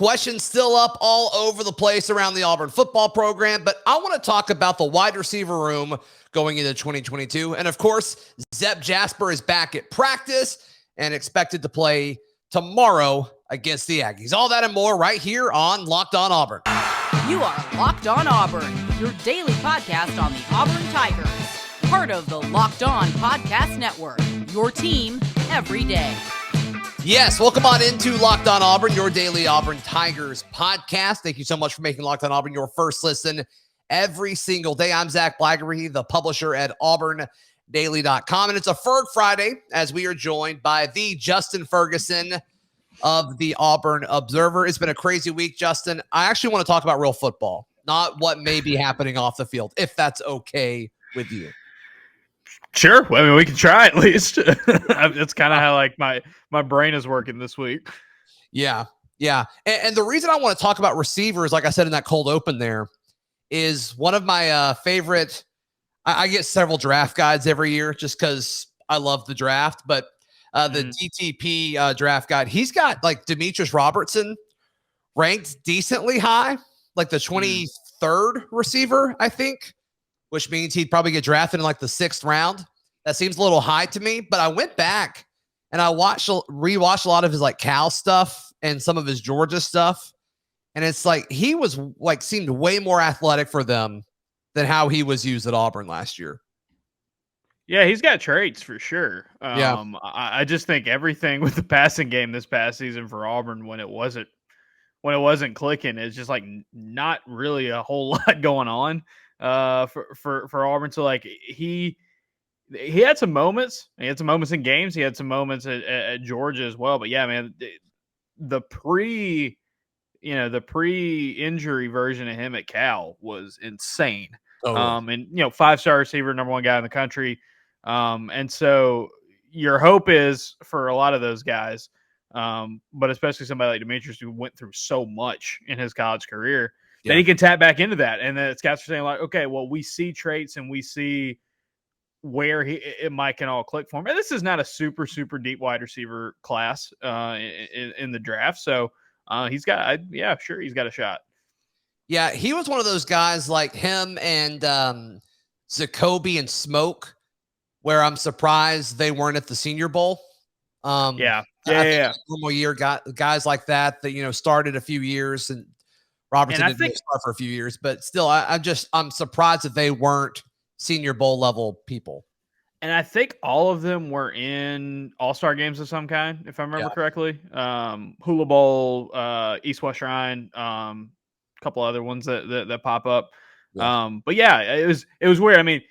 Questions still up all over the place around the Auburn football program, but I want to talk about the wide receiver room going into 2022. And of course, Zep Jasper is back at practice and expected to play tomorrow against the Aggies. All that and more right here on Locked On Auburn. You are Locked On Auburn, your daily podcast on the Auburn Tigers. Part of the Locked On Podcast Network, your team every day. Yes, welcome on into Locked On Auburn, your daily Auburn Tigers podcast. Thank you so much for making Locked On Auburn your first listen every single day. I'm Zac Blackerby, the publisher at auburndaily.com. And it's a Ferg Friday as we are joined by the Justin Ferguson of the Auburn Observer. It's been a crazy week, Justin. I actually want to talk about real football, not what may be happening off the field, if that's okay with you. Sure. I mean, we can try at least. It's kind of how like my brain is working this week. Yeah. And the reason I want to talk about receivers, like I said in that cold open there, is one of my favorite. I get several draft guides every year just because I love the draft. But the DTP draft guide, he's got like Demetrius Robertson ranked decently high, like the 23rd receiver, I think, which means he'd probably get drafted in like the 6th round. That seems a little high to me, but I went back and I rewatched a lot of his like Cal stuff and some of his Georgia stuff. And it's like, he was like, seemed way more athletic for them than how he was used at Auburn last year. Yeah, he's got traits for sure. Yeah. I just think everything with the passing game this past season for Auburn, when it wasn't clicking, is just like not really a whole lot going on. For Auburn. So like he had some moments. He had some moments in games. He had some moments at Georgia as well. But yeah, man, the pre-injury version of him at Cal was insane. Oh, yeah. And 5-star receiver, number 1 guy in the country. And so your hope is for a lot of those guys, but especially somebody like Demetrius, who went through so much in his college career, then he can tap back into that. And then scouts are saying like, okay, well, we see traits and we see where it might can all click for him. And this is not a super, super deep wide receiver class in the draft. So he's got a shot. Yeah, he was one of those guys like him and Jacoby and Smoke, where I'm surprised they weren't at the Senior Bowl. Yeah. Normal year guys like that started a few years, and Robertson didn't really start for a few years, but still, I'm surprised that they weren't Senior Bowl level people. And I think all of them were in All-Star games of some kind, if I remember correctly. Hula Bowl, East-West Shrine, a couple other ones that pop up. Yeah. But yeah, it was weird. I mean,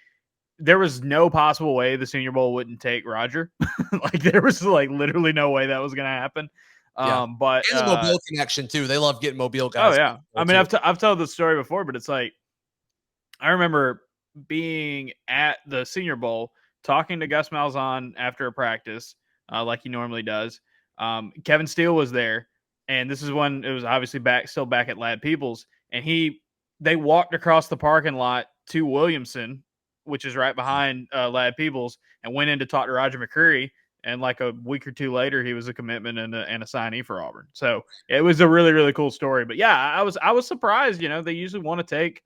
there was no possible way the Senior Bowl wouldn't take Roger. Like there was like literally no way that was going to happen. But and the Mobile connection too. They love getting Mobile guys. Oh yeah. I mean, I've told the story before, but it's like, I remember being at the Senior Bowl, talking to Gus Malzahn after a practice, like he normally does. Kevin Steele was there, and this is when it was obviously still back at Lad Peoples, and they walked across the parking lot to Williamson, which is right behind Lad Peoples, and went in to talk to Roger McCreary. And like a week or two later, he was a commitment and a signee for Auburn. So it was a really, really cool story. But yeah, I was surprised. They usually want to take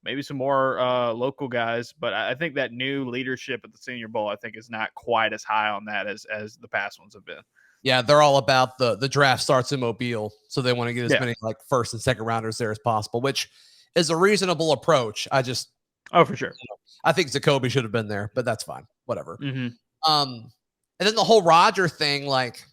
maybe some more local guys, but I think that new leadership at the Senior Bowl, I think, is not quite as high on that as the past ones have been. Yeah, they're all about the draft starts in Mobile, so they want to get as many like first and second rounders there as possible, which is a reasonable approach. For sure. I think Jacoby should have been there, but that's fine. Whatever. Mm-hmm. And then the whole Roger thing, like,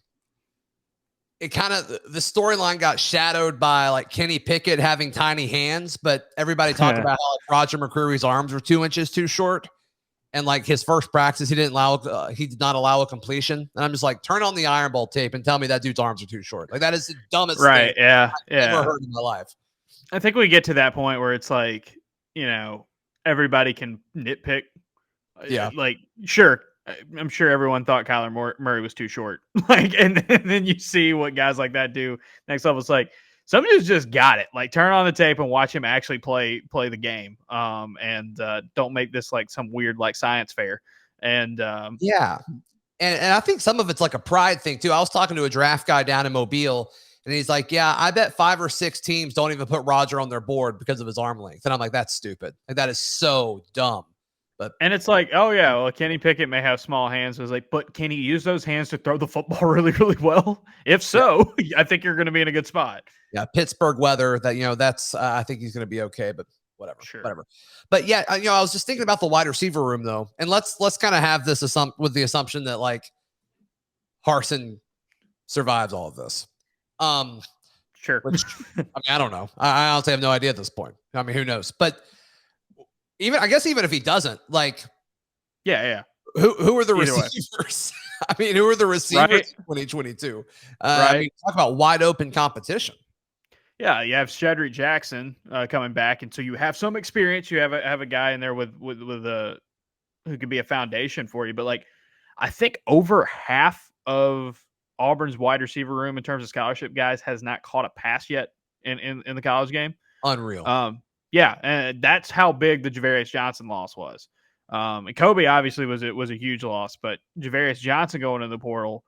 it kind of, the storyline got shadowed by like Kenny Pickett having tiny hands, but everybody talked about how like, Roger McCreary's arms were 2 inches too short. And like his first practice, he did not allow a completion. And I'm just like, turn on the Iron Bowl tape and tell me that dude's arms are too short. Like that is the dumbest thing I've ever heard in my life. I think we get to that point where it's like, everybody can nitpick. Yeah. Like, sure. I'm sure everyone thought Kyler Murray was too short. Like, and then you see what guys like that do next level. It's like somebody who's just got it. Like, turn on the tape and watch him actually play the game. And don't make this like some weird like science fair. And And I think some of it's like a pride thing too. I was talking to a draft guy down in Mobile, And he's like, yeah, I bet 5 or 6 teams don't even put Roger on their board because of his arm length. And I'm like, that's stupid. Like, that is so dumb. And it's like, oh yeah, well, Kenny Pickett may have small hands. I was like, but can he use those hands to throw the football really, really well? If so, I think you're going to be in a good spot. Yeah, Pittsburgh weather. That's I think he's going to be okay. But whatever. But yeah, I was just thinking about the wide receiver room though, and let's kind of have this with the assumption that like Harsin survives all of this. Sure. Which, I don't know. I honestly have no idea at this point. I mean, who knows? But even if he doesn't, like, yeah. Who are the receivers? I mean, who are the receivers in 2022? I mean, talk about wide open competition. Yeah, you have Shedrick Jackson coming back, and so you have some experience. You have a guy in there with who could be a foundation for you. But like, I think over half of Auburn's wide receiver room in terms of scholarship guys has not caught a pass yet in the college game. Unreal. Yeah, and that's how big the Javarius Johnson loss was. And Kobe obviously was a huge loss, but Javarius Johnson going in the portal,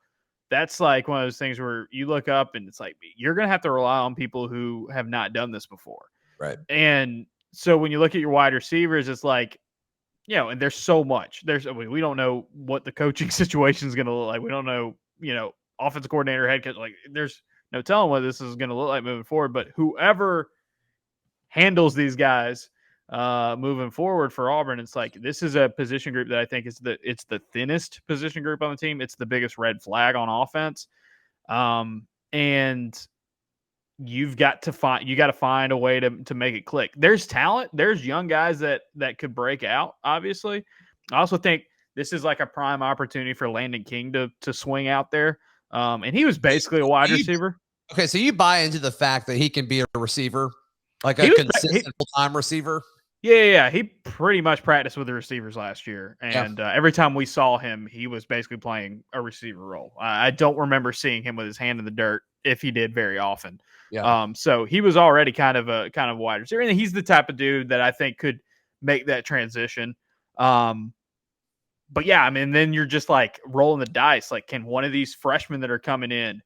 that's like one of those things where you look up and it's like you're going to have to rely on people who have not done this before. Right. And so when you look at your wide receivers, it's like, and there's so much. We don't know what the coaching situation is going to look like. We don't know, offensive coordinator, head coach. Like, there's no telling what this is going to look like moving forward. But whoever handles these guys moving forward for Auburn, it's like this is a position group that I think it's the thinnest position group on the team. It's the biggest red flag on offense, and you got to find a way to make it click. There's talent. There's young guys that could break out. Obviously, I also think this is like a prime opportunity for Landon King to swing out there. And he was basically a wide receiver. Okay, so you buy into the fact that he can be a receiver. Like a consistent full-time receiver? Yeah. He pretty much practiced with the receivers last year. And every time we saw him, he was basically playing a receiver role. I don't remember seeing him with his hand in the dirt, if he did, very often. Yeah. So he was already kind of a wide receiver. And he's the type of dude that I think could make that transition. But yeah, I mean, then you're just like rolling the dice. Like, can one of these freshmen that are coming in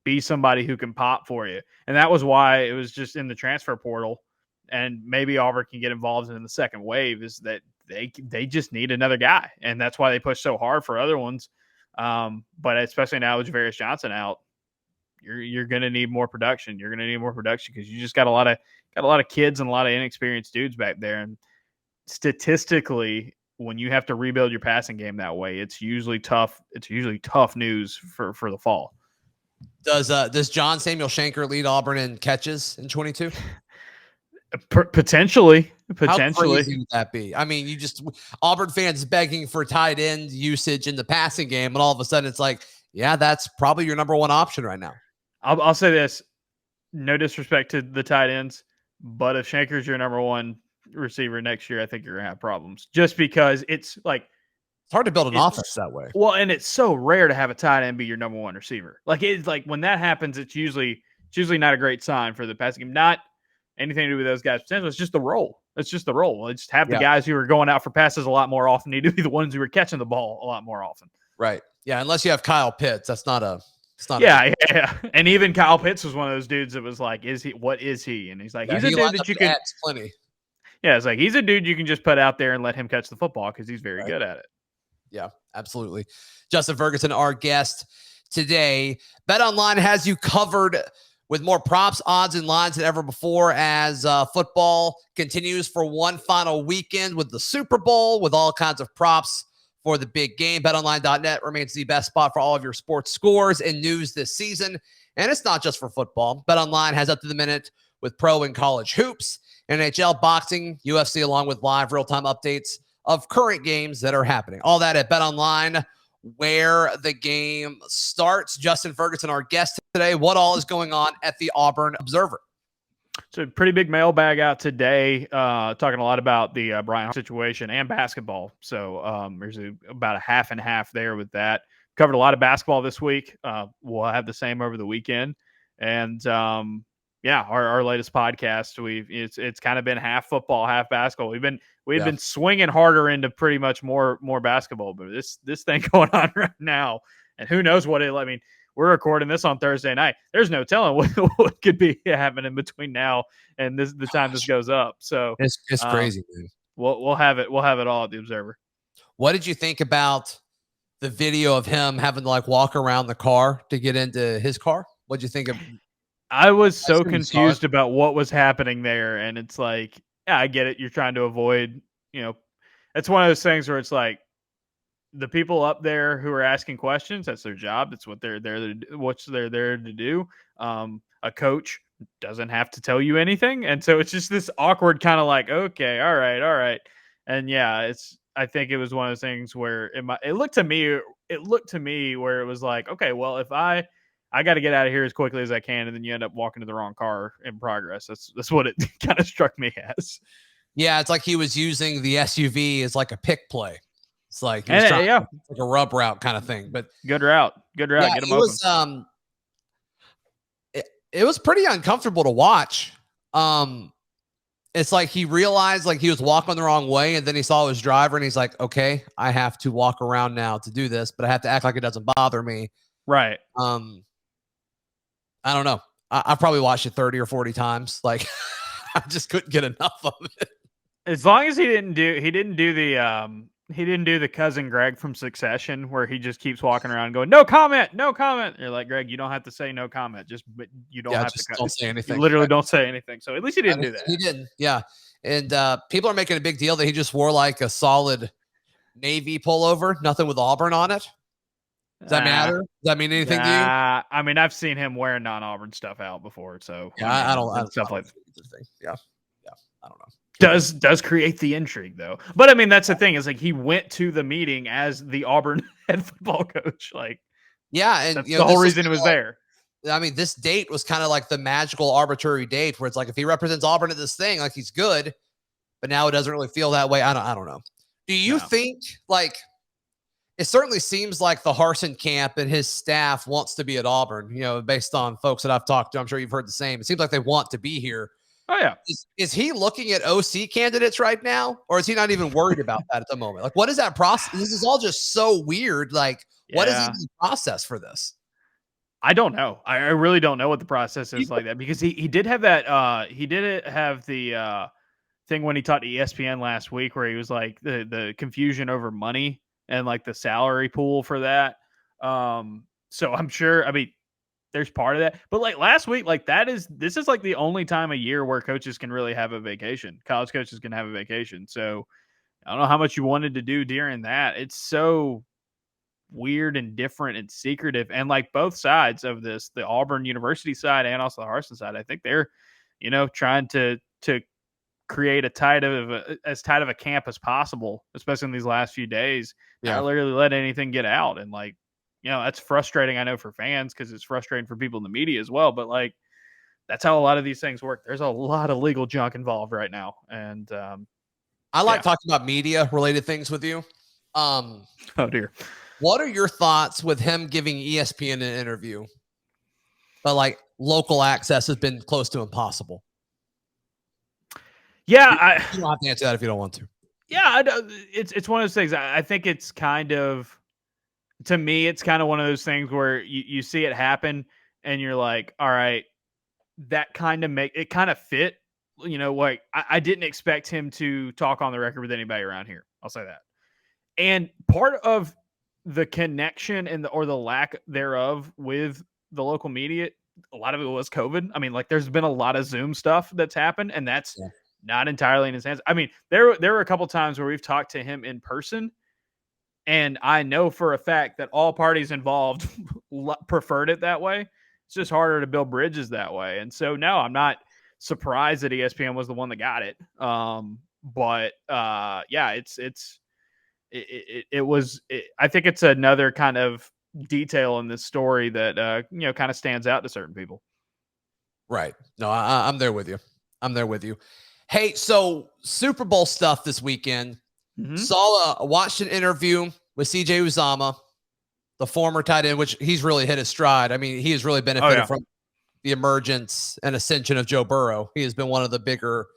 be somebody who can pop for you? And that was why it was just in the transfer portal, and maybe Auburn can get involved in the second wave, is that they just need another guy, and that's why they push so hard for other ones. But especially now with Javarius Johnson out, you're going to need more production. You're going to need more production because you just got a lot of kids and a lot of inexperienced dudes back there. And statistically, when you have to rebuild your passing game that way, it's usually tough. It's usually tough news for the fall. Does John Samuel Shanker lead Auburn in catches in 22? Potentially. How crazy would that be? I mean, Auburn fans begging for tight end usage in the passing game, and all of a sudden it's like, yeah, that's probably your number one option right now. I'll say this: no disrespect to the tight ends, but if Shanker's your number one receiver next year, I think you're gonna have problems. Just because it's like, it's hard to build an offense that way. Well, and it's so rare to have a tight end be your number one receiver. Like, it's like when that happens, it's usually not a great sign for the passing game. Not anything to do with those guys' potential. It's just the role. It's just the role. Just have the guys who are going out for passes a lot more often need to be the ones who are catching the ball a lot more often. Right. Yeah. Unless you have Kyle Pitts, that's not a. Yeah. And even Kyle Pitts was one of those dudes that was like, what is he? And he's like, he's a dude that you can. Plenty. Yeah, it's like he's a dude you can just put out there and let him catch the football because he's very good at it. Yeah, absolutely. Justin Ferguson, our guest today. BetOnline has you covered with more props, odds, and lines than ever before as football continues for one final weekend with the Super Bowl, with all kinds of props for the big game. BetOnline.net remains the best spot for all of your sports scores and news this season. And it's not just for football. BetOnline has up to the minute with pro and college hoops, NHL, boxing, UFC, along with live real-time updates of current games that are happening. All that at BetOnline, where the game starts. Justin Ferguson, our guest today. What all is going on at the Auburn Observer? So a pretty big mailbag out today, talking a lot about the Bryan Harsin situation and basketball. So there's about a half and half there with that. Covered a lot of basketball this week. We'll have the same over the weekend. And our latest podcast, it's kind of been half football, half basketball. We've been swinging harder into pretty much more basketball, but this thing going on right now, and who knows what I mean, we're recording this on Thursday night. There's no telling what could be happening between now and the time this goes up. So it's crazy, man. We'll have it all at the Observer. What did you think about the video of him having to like walk around the car to get into his car? What'd you think of? I was so confused about what was happening there, and it's like, yeah, I get it. You're trying to avoid, it's one of those things where it's like the people up there who are asking questions, that's their job. That's what they're there to do. A coach doesn't have to tell you anything, and so it's just this awkward kind of like, okay, all right, and yeah, I think it was one of those things where it looked to me where it was like, okay, well, if I got to get out of here as quickly as I can, and then you end up walking to the wrong car in progress. That's what it kind of struck me as. Yeah, it's like he was using the SUV as like a pick play. It's like he was trying, like a rub route kind of thing. But good route. Yeah, get him open. It was pretty uncomfortable to watch. It's like he realized like he was walking the wrong way, and then he saw his driver, and he's like, okay, I have to walk around now to do this, but I have to act like it doesn't bother me. Right. I don't know. I've probably watched it 30 or 40 times. Like I just couldn't get enough of it. As long as he didn't do the cousin Greg from Succession where he just keeps walking around going, no comment. You're like, Greg, you don't have to say no comment. You don't have to don't say anything. You literally don't say anything. So at least he didn't do that. He didn't. Yeah. And people are making a big deal that he just wore like a solid Navy pullover, nothing with Auburn on it. Does that matter? Does that mean anything to you? I mean, I've seen him wearing non-Auburn stuff out before, so yeah, I don't stuff like that. Yeah, I don't know. Does create the intrigue though. But I mean, that's the thing is like he went to the meeting as the Auburn head football coach. Like, yeah, and that's the whole reason it was there. I mean, this date was kind of like the magical arbitrary date where it's like if he represents Auburn at this thing, like he's good, but now it doesn't really feel that way. I don't know. Do you think like? It certainly seems like the Harsin camp and his staff wants to be at Auburn, based on folks that I've talked to. I'm sure you've heard the same. It seems like they want to be here. Oh, yeah. Is he looking at OC candidates right now, or is he not even worried about that at the moment? Like, what is that process? This is all just so weird. Like, what is the process for this? I don't know. I really don't know what the process is like that because he did have that. He did have the thing when he talked to ESPN last week where he was like the confusion over money and like the salary pool for that. So I'm sure, I mean, there's part of that, but like last week, like this is like the only time a year where coaches can really have a vacation. College coaches can have a vacation. So I don't know how much you wanted to do during that. It's so weird and different and secretive. And like both sides of this, the Auburn University side and also the Harsin side, I think they're, trying to create as tight of a camp as possible, especially in these last few days. Not literally let anything get out. And like, that's frustrating. I know for fans because it's frustrating for people in the media as well. But like, that's how a lot of these things work. There's a lot of legal junk involved right now. And I like talking about media related things with you. Oh dear. What are your thoughts with him giving ESPN an interview, but like local access has been close to impossible? Yeah, you don't have to answer that if you don't want to. Yeah, it's one of those things. I think it's kind of, to me, it's kind of one of those things where you see it happen and you're like, all right, that kind of fit. Like I didn't expect him to talk on the record with anybody around here. I'll say that. And part of the connection or the lack thereof with the local media, a lot of it was COVID. I mean, like there's been a lot of Zoom stuff that's happened, and that's not entirely in his hands. I mean, there were a couple times where we've talked to him in person, and I know for a fact that all parties involved preferred it that way. It's just harder to build bridges that way. And so, no, I'm not surprised that ESPN was the one that got it. I think it's another kind of detail in this story that, kind of stands out to certain people. Right. No, I'm there with you. Hey, so Super Bowl stuff this weekend. Mm-hmm. Watched an interview with CJ Uzomah, the former tight end, which he's really hit his stride. I mean, he has really benefited from the emergence and ascension of Joe Burrow. He has been one of the bigger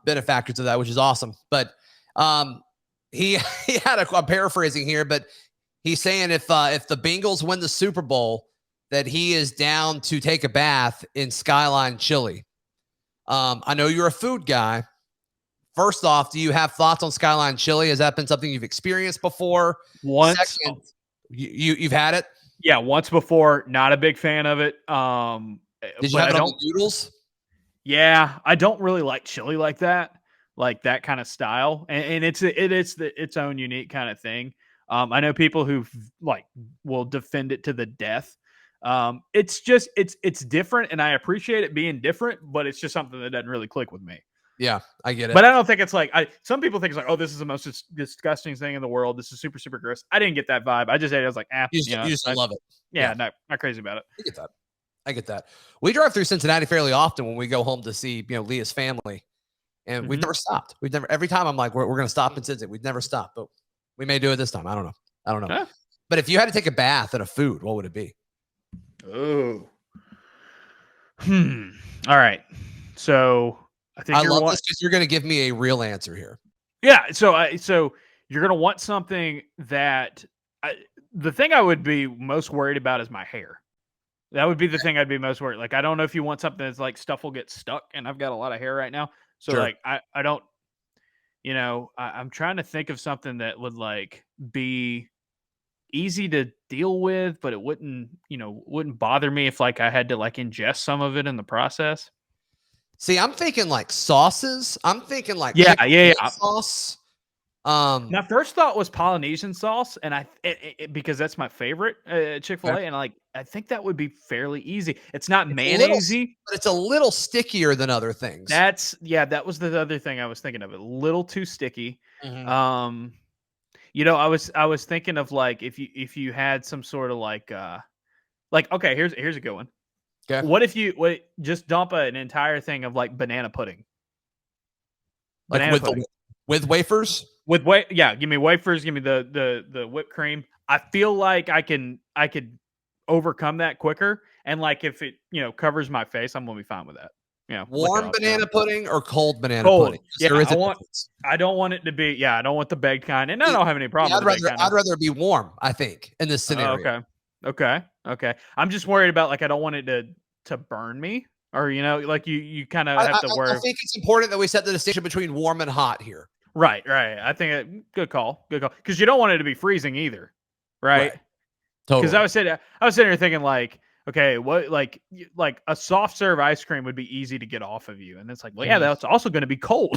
benefactors of that, which is awesome. But he had I'm paraphrasing here, but he's saying if the Bengals win the Super Bowl, that he is down to take a bath in Skyline Chili. I know you're a food guy. First off, do you have thoughts on Skyline Chili? Has that been something you've experienced before? Once. Second, you've had it? Yeah, once before. Not a big fan of it. Did you have it on the noodles? Yeah, I don't really like chili like that kind of style, and it's its own unique kind of thing. I know people who will defend it to the death. It's just it's different, and I appreciate it being different, but it's just something that doesn't really click with me. Yeah, I get it. But I don't think it's some people think it's like, oh, this is the most disgusting thing in the world. This is super, super gross. I didn't get that vibe. I just ate it. I was like, you just love it. Yeah, not crazy about it. I get that. We drive through Cincinnati fairly often when we go home to see, Leah's family, and we've never stopped. Every time I'm like, we're going to stop in Cincinnati. We've never stopped, but we may do it this time. I don't know. Yeah. But if you had to take a bath in a food, what would it be? Oh. All right. So I think I love this because you're going to give me a real answer here. Yeah. So you're going to want something that the thing I would be most worried about is my hair. That would be the thing I'd be most worried. Like, I don't know if you want something that's like stuff will get stuck, and I've got a lot of hair right now. So Sure. I don't, I'm trying to think of something that would be easy to deal with, but it wouldn't bother me if I had to ingest some of it in the process. See, I'm thinking sauces. I'm thinking yeah. sauce. My first thought was Polynesian sauce, and because that's my favorite Chick-fil-A, okay. and I think that would be fairly easy. It's not mayonnaise-y, but it's a little stickier than other things. That was the other thing I was thinking of. A little too sticky. Mm-hmm. I was thinking of if you had some sort of okay, here's a good one. Okay. What if you just dump an entire thing of banana pudding? With wafers? Give me wafers, give me the whipped cream. I feel like I could overcome that quicker, and if it covers my face, I'm gonna be fine with that. Warm banana pudding or cold banana pudding? Yeah, I don't want it to be. Yeah, I don't want the baked kind, and I don't have any problem. I'd rather it be warm. I think in this scenario. Okay. I'm just worried about I don't want it to burn me, or you kind of have to worry. I think it's important that we set the distinction between warm and hot here. Right. I think good call, because you don't want it to be freezing either, right? Totally. Because I was sitting here thinking okay, what a soft serve ice cream would be easy to get off of you, and it's that's also going to be cold.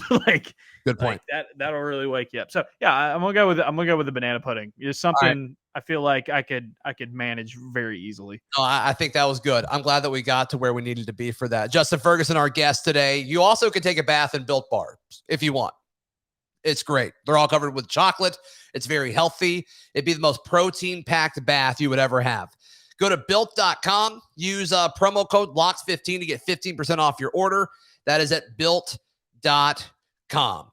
Good point. That'll really wake you up. So yeah, I'm gonna go with the banana pudding. It's something I feel like I could manage very easily. No, I think that was good. I'm glad that we got to where we needed to be for that. Justin Ferguson, our guest today. You also can take a bath in Built Bars if you want. It's great. They're all covered with chocolate. It's very healthy. It'd be the most protein-packed bath you would ever have. Go to Built.com. Use promo code LOCKED15 to get 15% off your order. That is at Built.com. All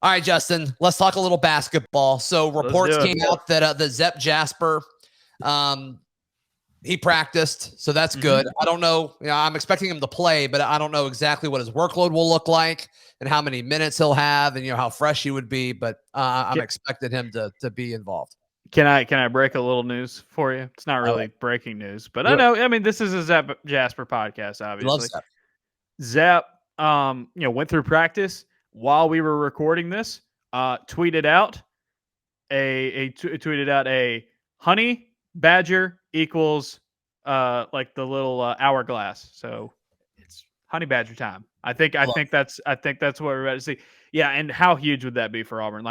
right, Justin, let's talk a little basketball. So reports came out that the Zep Jasper, he practiced, so that's good. I don't know. I'm expecting him to play, but I don't know exactly what his workload will look like and how many minutes he'll have and how fresh he would be. But I'm expecting him to be involved. Can I break a little news for you? It's not really breaking news, but I know. I mean, this is a Zep Jasper podcast, obviously. Zep, went through practice while we were recording this. Tweeted out a honey badger equals the little hourglass. So it's honey badger time. I think that's what we're about to see. Yeah, and how huge would that be for Auburn?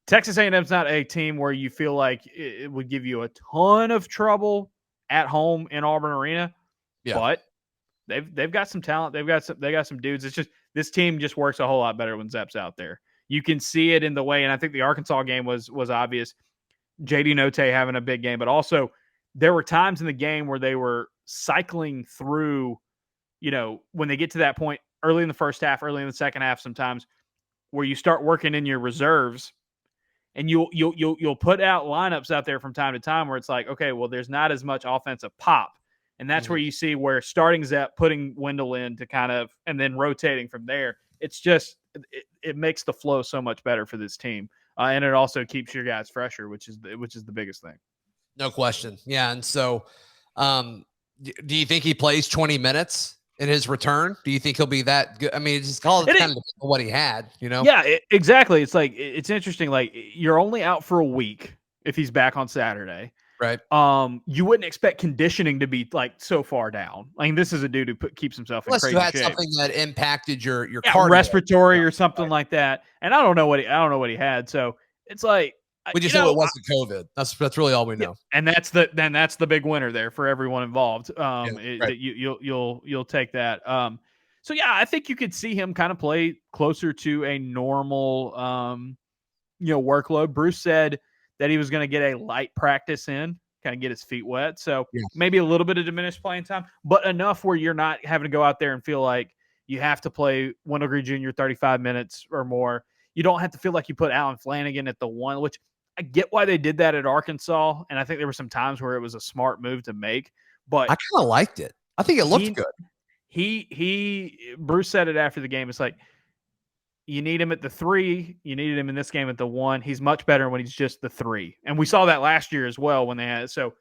Texas A&M's not a team where you feel like it would give you a ton of trouble at home in Auburn Arena. Yeah. But they've got some talent. They got some dudes. It's just this team just works a whole lot better when Zep's out there. You can see it in the way, and I think the Arkansas game was obvious. JD Note having a big game, but also there were times in the game where they were cycling through, when they get to that point early in the first half, early in the second half, sometimes where you start working in your reserves. And you'll put out lineups out there from time to time where it's okay, well, there's not as much offensive pop. And that's where you see where starting Zep, putting Wendell in to kind of, and then rotating from there. It's just, it makes the flow so much better for this team. And it also keeps your guys fresher, which is the biggest thing. No question. Yeah. And so Do you think he plays 20 minutes in his return? Do you think he'll be that good? I mean, it's just all kind of what he had, Yeah, exactly. It's like, it's interesting. Like, you're only out for a week if he's back on Saturday. Right. You wouldn't expect conditioning to be like so far down. I mean, this is a dude who keeps himself in crazy you had shape. Something that impacted your cardio. Respiratory or something like that. And I don't know what he had. So it's like, we just know it wasn't COVID. That's really all we know. Yeah, and that's the big winner there for everyone involved. Right. You'll take that. So yeah, I think you could see him kind of play closer to a normal workload. Bruce said that he was going to get a light practice in, kind of get his feet wet. So maybe a little bit of diminished playing time, but enough where you're not having to go out there and feel like you have to play Wendell Green Jr. 35 minutes or more. You don't have to feel like you put Alan Flanagan at the one, which I get why they did that at Arkansas, and I think there were some times where it was a smart move to make. But I kind of liked it. I think it looked good. Bruce said it after the game. It's like, you need him at the 3. You needed him in this game at the 1. He's much better when he's just the 3, and we saw that last year as well when they had. So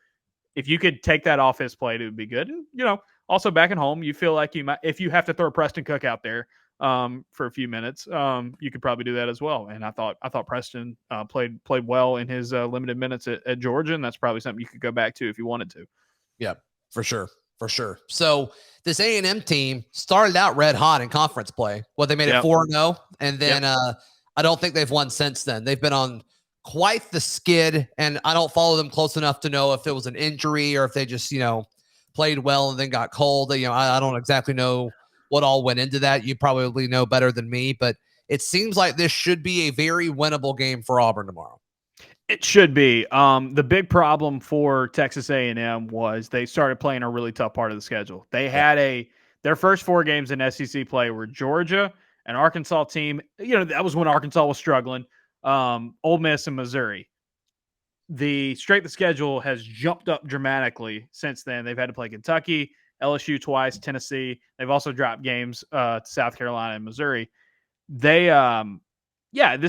if you could take that off his plate, it would be good. And, also back at home, you feel like you might, if you have to throw Preston Cook out there for a few minutes, you could probably do that as well. And I thought Preston played well in his limited minutes at Georgia, and that's probably something you could go back to if you wanted to. Yeah, for sure. So this A&M team started out red hot in conference play. Well, they made it 4-0, and then I don't think they've won since then. They've been on quite the skid, and I don't follow them close enough to know if it was an injury or if they just played well and then got cold. I don't exactly know what all went into that. You probably know better than me, but it seems like this should be a very winnable game for Auburn tomorrow. It should be. The big problem for Texas A&M was they started playing a really tough part of the schedule. They had their first 4 games in SEC play were Georgia, an Arkansas team. That was when Arkansas was struggling. Ole Miss and Missouri. The strength of schedule has jumped up dramatically since then. They've had to play Kentucky, LSU twice, Tennessee. They've also dropped games to South Carolina and Missouri. This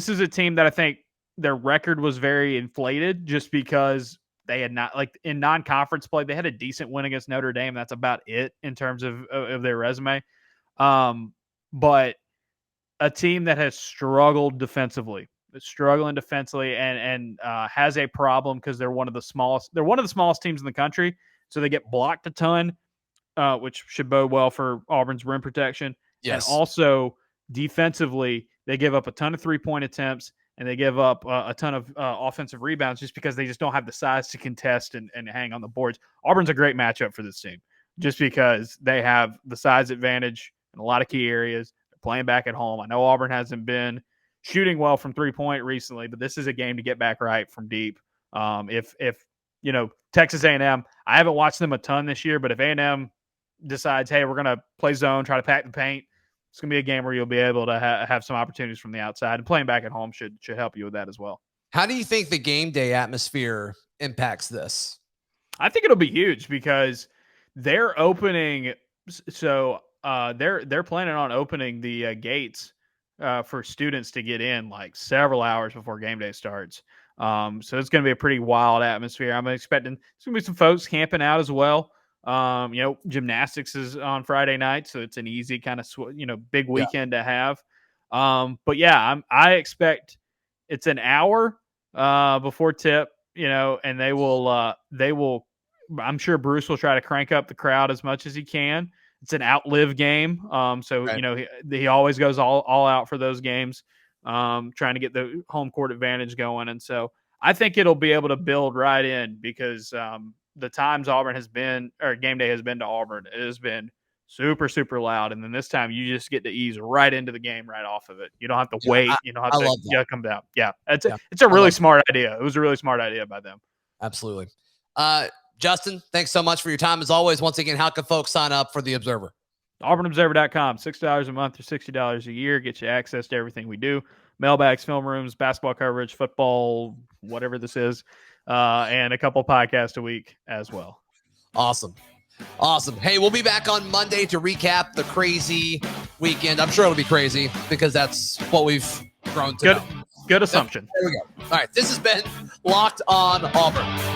is a team that I think their record was very inflated just because they had not, like, in non-conference play, they had a decent win against Notre Dame. That's about it in terms of their resume. But a team that has struggled defensively. And has a problem because they're one of the smallest teams in the country. So they get blocked a ton, which should bode well for Auburn's rim protection. Yes. And also defensively, they give up a ton of 3-point attempts and they give up a ton of offensive rebounds just because they just don't have the size to contest and hang on the boards. Auburn's a great matchup for this team just because they have the size advantage in a lot of key areas. They're playing back at home. I know Auburn hasn't been shooting well from 3-point recently, but this is a game to get back right from deep. If Texas A&M, I haven't watched them a ton this year, but if A&M decides, hey, we're going to play zone, try to pack the paint, it's going to be a game where you'll be able to have some opportunities from the outside, and playing back at home should help you with that as well. How do you think the game day atmosphere impacts this? I think it'll be huge because they're opening. So they're planning on opening the gates for students to get in like several hours before game day starts. So it's going to be a pretty wild atmosphere. I'm expecting there's going to be some folks camping out as well. Gymnastics is on Friday night, so it's an easy kind of big weekend to have. But yeah, I expect it's an hour before tip, and they will. I'm sure Bruce will try to crank up the crowd as much as he can. It's an outlive game, so right. He always goes all out for those games, trying to get the home court advantage going. And so I think it'll be able to build right in because the times Auburn has been, or game day has been to Auburn, it has been super, super loud. And then this time you just get to ease right into the game right off of it. You don't have to wait. You don't have to come down. Yeah. It's a really smart idea. It was a really smart idea by them. Absolutely. Justin, thanks so much for your time. As always, once again, how can folks sign up for the Observer? AuburnObserver.com, $6 a month or $60 a year. Get you access to everything we do. Mailbags, film rooms, basketball coverage, football, whatever this is, and a couple podcasts a week as well. Awesome. Hey, we'll be back on Monday to recap the crazy weekend. I'm sure it'll be crazy because that's what we've grown to know. Good assumption. There we go. All right, this has been Locked On Auburn.